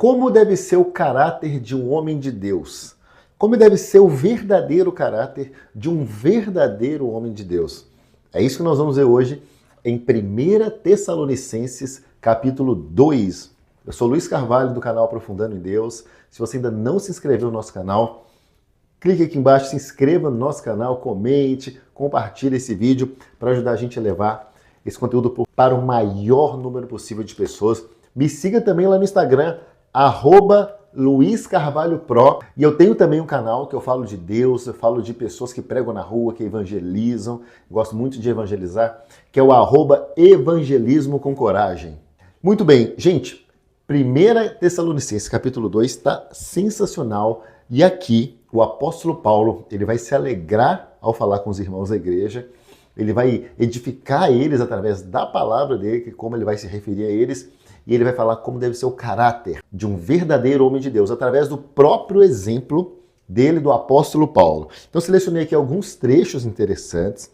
Como deve ser o caráter de um homem de Deus? Como deve ser o verdadeiro caráter de um verdadeiro homem de Deus? É isso que nós vamos ver hoje em 1 Tessalonicenses, capítulo 2. Eu sou Luiz Carvalho, do canal Aprofundando em Deus. Se você ainda não se inscreveu no nosso canal, clique aqui embaixo, se inscreva no nosso canal, comente, compartilhe esse vídeo para ajudar a gente a levar esse conteúdo para o maior número possível de pessoas. Me siga também lá no Instagram, @LuizCarvalhoPro. E eu tenho também um canal que eu falo de Deus, eu falo de pessoas que pregam na rua, que evangelizam. Gosto muito de evangelizar, que é o @Evangelismo com Coragem. Muito bem, gente, 1 Tessalonicenses capítulo 2 está sensacional. E aqui o apóstolo Paulo, ele vai se alegrar ao falar com os irmãos da igreja. Ele vai edificar eles através da palavra dele, que como ele vai se referir a eles. E ele vai falar como deve ser o caráter de um verdadeiro homem de Deus, através do próprio exemplo dele, do apóstolo Paulo. Então, selecionei aqui alguns trechos interessantes.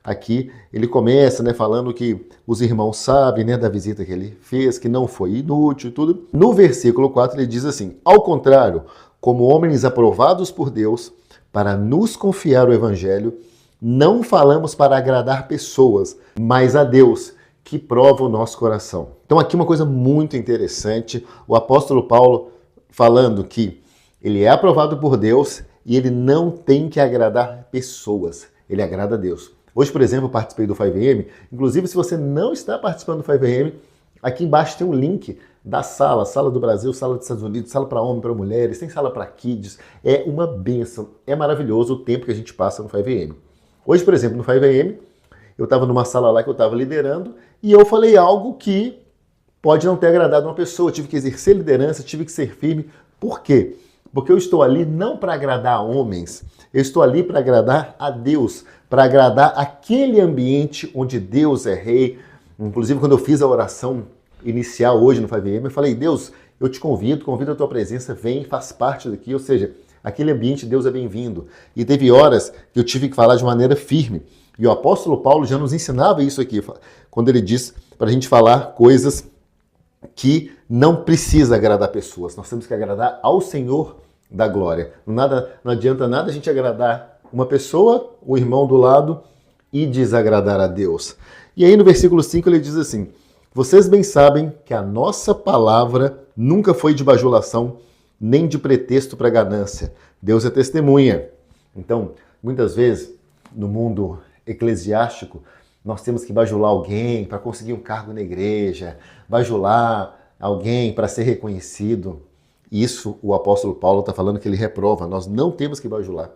Aqui ele começa falando que os irmãos sabem da visita que ele fez, que não foi inútil e tudo. No versículo 4 ele diz assim: ao contrário, como homens aprovados por Deus, para nos confiar o evangelho, não falamos para agradar pessoas, mas a Deus, que prova o nosso coração. Então aqui uma coisa muito interessante, o apóstolo Paulo falando que ele é aprovado por Deus e ele não tem que agradar pessoas, ele agrada a Deus. Hoje, por exemplo, eu participei do 5am, inclusive se você não está participando do 5am, aqui embaixo tem um link da sala do Brasil, sala dos Estados Unidos, sala para homens, para mulheres, tem sala para kids, é uma bênção, é maravilhoso o tempo que a gente passa no 5am. Hoje, por exemplo, no 5am, eu estava numa sala lá que eu estava liderando e eu falei algo que pode não ter agradado uma pessoa. Eu tive que exercer liderança, tive que ser firme. Por quê? Porque eu estou ali não para agradar homens, eu estou ali para agradar a Deus, para agradar aquele ambiente onde Deus é rei. Inclusive, quando eu fiz a oração inicial hoje no 5am, eu falei: Deus, eu te convido a tua presença, vem, faz parte daqui. Ou seja, aquele ambiente, Deus é bem-vindo. E teve horas que eu tive que falar de maneira firme. E o apóstolo Paulo já nos ensinava isso aqui, quando ele diz para a gente falar coisas que não precisa agradar pessoas. Nós temos que agradar ao Senhor da glória. Não adianta nada a gente agradar uma pessoa, o irmão do lado, e desagradar a Deus. E aí no versículo 5 ele diz assim: vocês bem sabem que a nossa palavra nunca foi de bajulação, nem de pretexto para ganância. Deus é testemunha. Então, muitas vezes, no mundo eclesiástico, nós temos que bajular alguém para conseguir um cargo na igreja, bajular alguém para ser reconhecido. Isso o apóstolo Paulo está falando que ele reprova. Nós não temos que bajular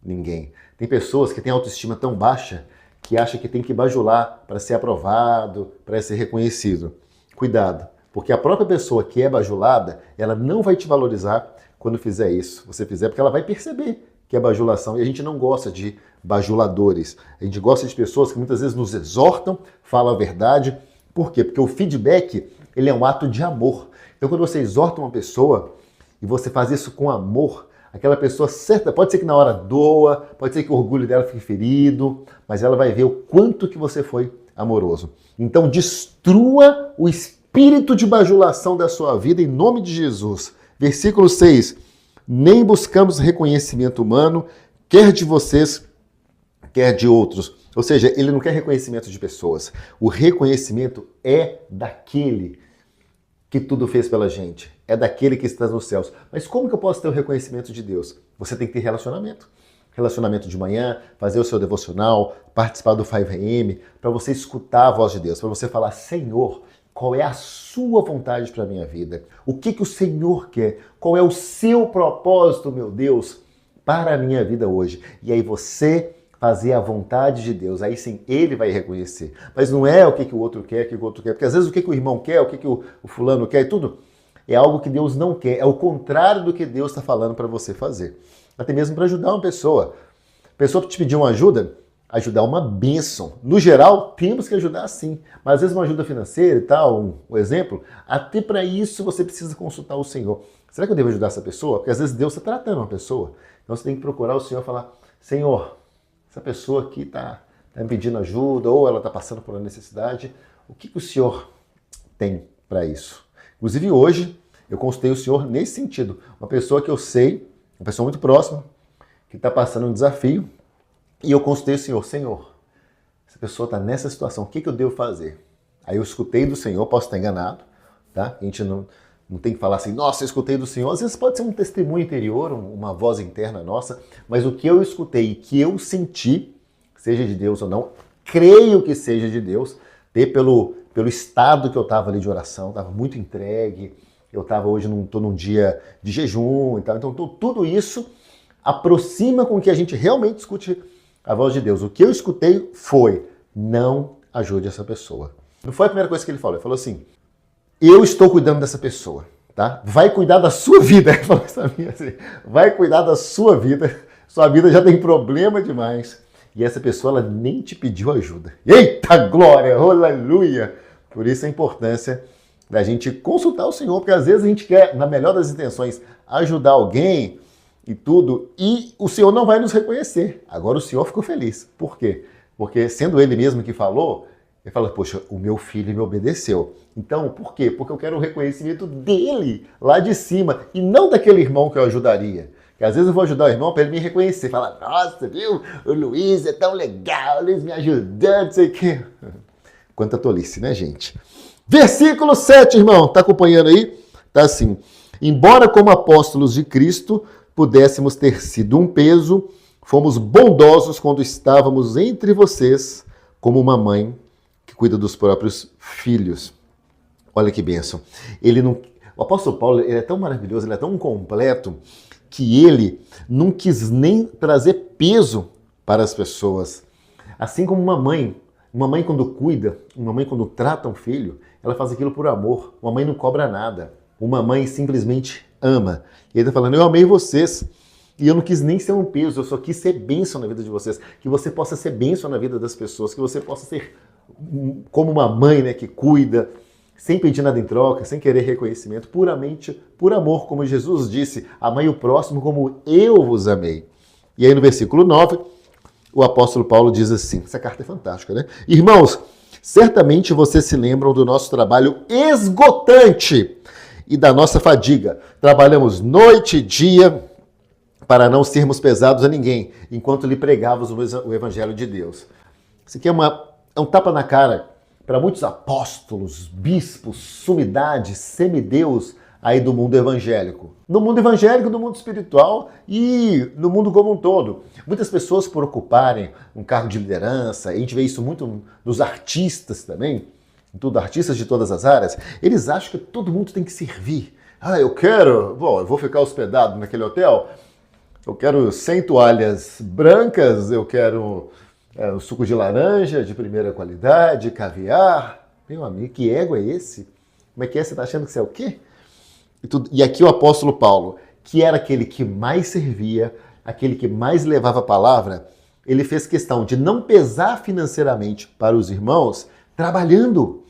ninguém. Tem pessoas que têm autoestima tão baixa que acham que tem que bajular para ser aprovado, para ser reconhecido. Cuidado, porque a própria pessoa que é bajulada, ela não vai te valorizar quando fizer isso. Você fizer, porque ela vai perceber que é bajulação. E a gente não gosta de bajuladores. A gente gosta de pessoas que muitas vezes nos exortam, falam a verdade. Por quê? Porque o feedback, ele é um ato de amor. Então, quando você exorta uma pessoa e você faz isso com amor, aquela pessoa certa, pode ser que na hora doa, pode ser que o orgulho dela fique ferido, mas ela vai ver o quanto que você foi amoroso. Então, destrua o espírito de bajulação da sua vida em nome de Jesus. Versículo 6. Nem buscamos reconhecimento humano, quer de vocês, quer de outros. Ou seja, ele não quer reconhecimento de pessoas. O reconhecimento é daquele que tudo fez pela gente. É daquele que está nos céus. Mas como que eu posso ter o reconhecimento de Deus? Você tem que ter relacionamento. Relacionamento de manhã, fazer o seu devocional, participar do 5am, para você escutar a voz de Deus, para você falar: Senhor, qual é a sua vontade para a minha vida? O que o Senhor quer? Qual é o seu propósito, meu Deus, para a minha vida hoje? E aí você fazer a vontade de Deus, aí sim ele vai reconhecer. Mas não é o que o outro quer, porque às vezes o que o irmão quer, o que o fulano quer, tudo é algo que Deus não quer, é o contrário do que Deus está falando para você fazer. Até mesmo para ajudar uma pessoa. A pessoa que te pediu uma ajuda, ajudar é uma bênção. No geral, temos que ajudar sim, mas às vezes uma ajuda financeira e tal, um exemplo, até para isso você precisa consultar o Senhor. Será que eu devo ajudar essa pessoa? Porque às vezes Deus está tratando uma pessoa, então você tem que procurar o Senhor e falar: Senhor, essa pessoa aqui está me pedindo ajuda, ou ela está passando por uma necessidade, o que o Senhor tem para isso? Inclusive hoje, Eu consultei o Senhor nesse sentido. Uma pessoa que eu sei, uma pessoa muito próxima, que está passando um desafio, e eu consultei o Senhor. Senhor, essa pessoa está nessa situação, o que eu devo fazer? Aí eu escutei do Senhor, posso estar enganado, tá? A gente não tem que falar assim, nossa, eu escutei do Senhor. Às vezes pode ser um testemunho interior, uma voz interna nossa, mas o que eu escutei e que eu senti, seja de Deus ou não, creio que seja de Deus, pelo estado que eu estava ali de oração, estava muito entregue, eu estava hoje, estou num dia de jejum e tal, então tudo isso aproxima com que a gente realmente escute a voz de Deus. O que eu escutei foi, não ajude essa pessoa. Não foi a primeira coisa que ele falou assim, eu estou cuidando dessa pessoa, tá? Vai cuidar da sua vida. Ele falou isso a mim assim, vai cuidar da sua vida já tem problema demais. E essa pessoa, ela nem te pediu ajuda. Eita glória, aleluia! Por isso a importância da gente consultar o Senhor, porque às vezes a gente quer, na melhor das intenções, ajudar alguém e tudo, e o Senhor não vai nos reconhecer. Agora o Senhor ficou feliz. Por quê? Porque sendo Ele mesmo que falou, Ele fala, poxa, o meu filho me obedeceu. Então, por quê? Porque eu quero o reconhecimento dele, lá de cima, e não daquele irmão que eu ajudaria. Que às vezes eu vou ajudar o irmão para ele me reconhecer. Falar, nossa, viu? O Luiz é tão legal, o Luiz me ajudando, não sei o quê. Quanta tolice, né, gente? Versículo 7, irmão. Tá acompanhando aí? Tá assim. Embora como apóstolos de Cristo pudéssemos ter sido um peso, fomos bondosos quando estávamos entre vocês, como uma mãe que cuida dos próprios filhos. Olha que bênção. O apóstolo Paulo, ele é tão maravilhoso, ele é tão completo, que ele não quis nem trazer peso para as pessoas. Assim como uma mãe quando cuida, uma mãe quando trata um filho, ela faz aquilo por amor. Uma mãe não cobra nada. Uma mãe simplesmente ama. E ele está falando, eu amei vocês e eu não quis nem ser um peso, eu só quis ser bênção na vida de vocês. Que você possa ser bênção na vida das pessoas, que você possa ser como uma mãe, né, que cuida, sem pedir nada em troca, sem querer reconhecimento, puramente por amor, como Jesus disse, amai o próximo como eu vos amei. E aí no versículo 9, o apóstolo Paulo diz assim, essa carta é fantástica, né? Irmãos, certamente vocês se lembram do nosso trabalho esgotante e da nossa fadiga. Trabalhamos noite e dia para não sermos pesados a ninguém, enquanto lhe pregávamos o evangelho de Deus. Isso aqui é um tapa na cara para muitos apóstolos, bispos, sumidades, semideus aí do mundo evangélico. No mundo evangélico, no mundo espiritual e no mundo como um todo. Muitas pessoas, por ocuparem um cargo de liderança, a gente vê isso muito nos artistas também, artistas de todas as áreas, eles acham que todo mundo tem que servir. Eu vou ficar hospedado naquele hotel, eu quero 100 toalhas brancas, eu quero o suco de laranja de primeira qualidade, caviar. Meu amigo, que ego é esse? Como é que é? Você está achando que você é o quê? E aqui o apóstolo Paulo, que era aquele que mais servia, aquele que mais levava a palavra, ele fez questão de não pesar financeiramente para os irmãos, trabalhando.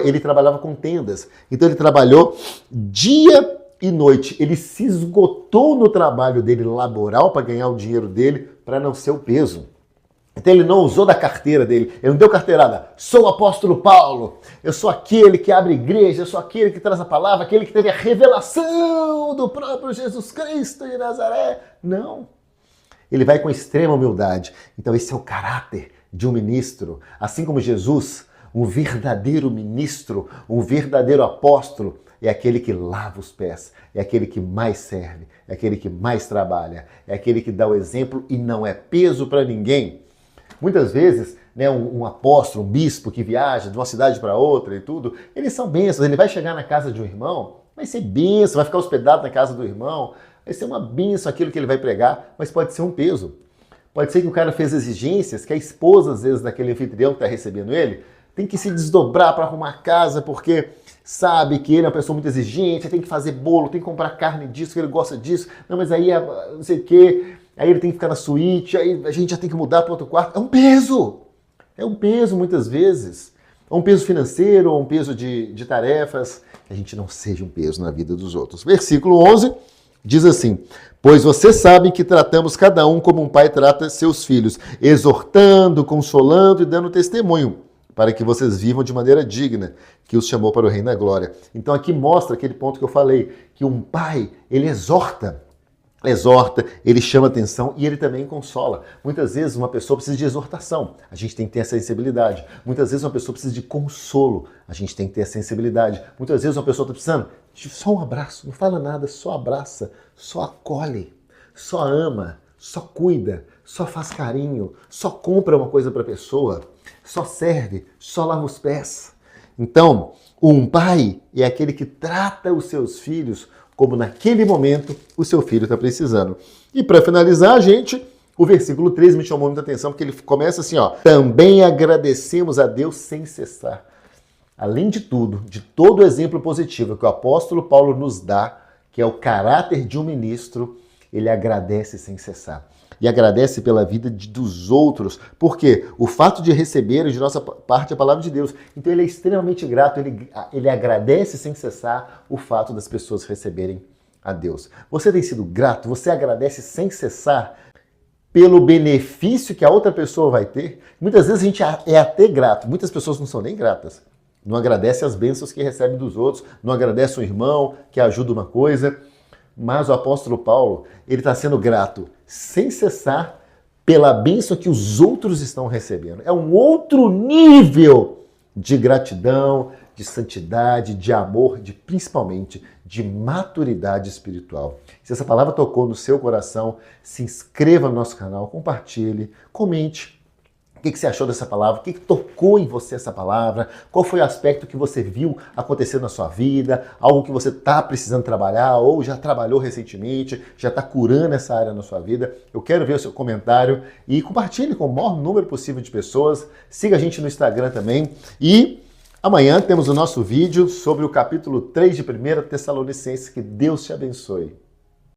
Ele trabalhava com tendas. Então ele trabalhou dia e noite. Ele se esgotou no trabalho dele laboral para ganhar o dinheiro dele, para não ser o peso. Então ele não usou da carteira dele, ele não deu carteirada. Sou o apóstolo Paulo, eu sou aquele que abre igreja, eu sou aquele que traz a palavra, aquele que teve a revelação do próprio Jesus Cristo de Nazaré. Não. Ele vai com extrema humildade. Então esse é o caráter de um ministro. Assim como Jesus, um verdadeiro ministro, um verdadeiro apóstolo, é aquele que lava os pés, é aquele que mais serve, é aquele que mais trabalha, é aquele que dá o exemplo e não é peso para ninguém. Muitas vezes, né, um apóstolo, um bispo que viaja de uma cidade para outra e tudo, eles são bênçãos. Ele vai chegar na casa de um irmão, vai ser bênção, vai ficar hospedado na casa do irmão, vai ser uma bênção aquilo que ele vai pregar, mas pode ser um peso. Pode ser que o cara fez exigências que a esposa, às vezes, daquele anfitrião que está recebendo ele, tem que se desdobrar para arrumar casa, porque sabe que ele é uma pessoa muito exigente, tem que fazer bolo, tem que comprar carne disso, que ele gosta disso, não, mas aí não sei o quê. Aí ele tem que ficar na suíte, aí a gente já tem que mudar para outro quarto. É um peso! É um peso, muitas vezes. É um peso financeiro, ou um peso de tarefas. Que a gente não seja um peso na vida dos outros. Versículo 11 diz assim, pois vocês sabem que tratamos cada um como um pai trata seus filhos, exortando, consolando e dando testemunho, para que vocês vivam de maneira digna, que os chamou para o reino da glória. Então aqui mostra aquele ponto que eu falei, que um pai, ele exorta, ele chama atenção e ele também consola. Muitas vezes uma pessoa precisa de exortação, a gente tem que ter essa sensibilidade. Muitas vezes uma pessoa precisa de consolo, a gente tem que ter essa sensibilidade. Muitas vezes uma pessoa está precisando de só um abraço, não fala nada, só abraça, só acolhe, só ama, só cuida, só faz carinho, só compra uma coisa para a pessoa, só serve, só lava os pés. Então, um pai é aquele que trata os seus filhos como naquele momento o seu filho está precisando. E para finalizar, gente, o versículo 3 me chamou muita atenção, porque ele começa assim, ó. Também agradecemos a Deus sem cessar. Além de tudo, de todo o exemplo positivo que o apóstolo Paulo nos dá, que é o caráter de um ministro, ele agradece sem cessar. E agradece pela vida dos outros, porque o fato de receber de nossa parte a palavra de Deus. Então ele é extremamente grato, ele agradece sem cessar o fato das pessoas receberem a Deus. Você tem sido grato? Você agradece sem cessar pelo benefício que a outra pessoa vai ter? Muitas vezes a gente é até grato, muitas pessoas não são nem gratas. Não agradece as bênçãos que recebe dos outros, não agradece um irmão que ajuda uma coisa. Mas o apóstolo Paulo, ele está sendo grato sem cessar pela bênção que os outros estão recebendo. É um outro nível de gratidão, de santidade, de amor, principalmente de maturidade espiritual. Se essa palavra tocou no seu coração, se inscreva no nosso canal, compartilhe, comente. O que você achou dessa palavra? O que tocou em você essa palavra? Qual foi o aspecto que você viu acontecer na sua vida? Algo que você está precisando trabalhar ou já trabalhou recentemente, já está curando essa área na sua vida? Eu quero ver o seu comentário e compartilhe com o maior número possível de pessoas. Siga a gente no Instagram também. E amanhã temos o nosso vídeo sobre o capítulo 3 de 1 Tessalonicenses. Que Deus te abençoe.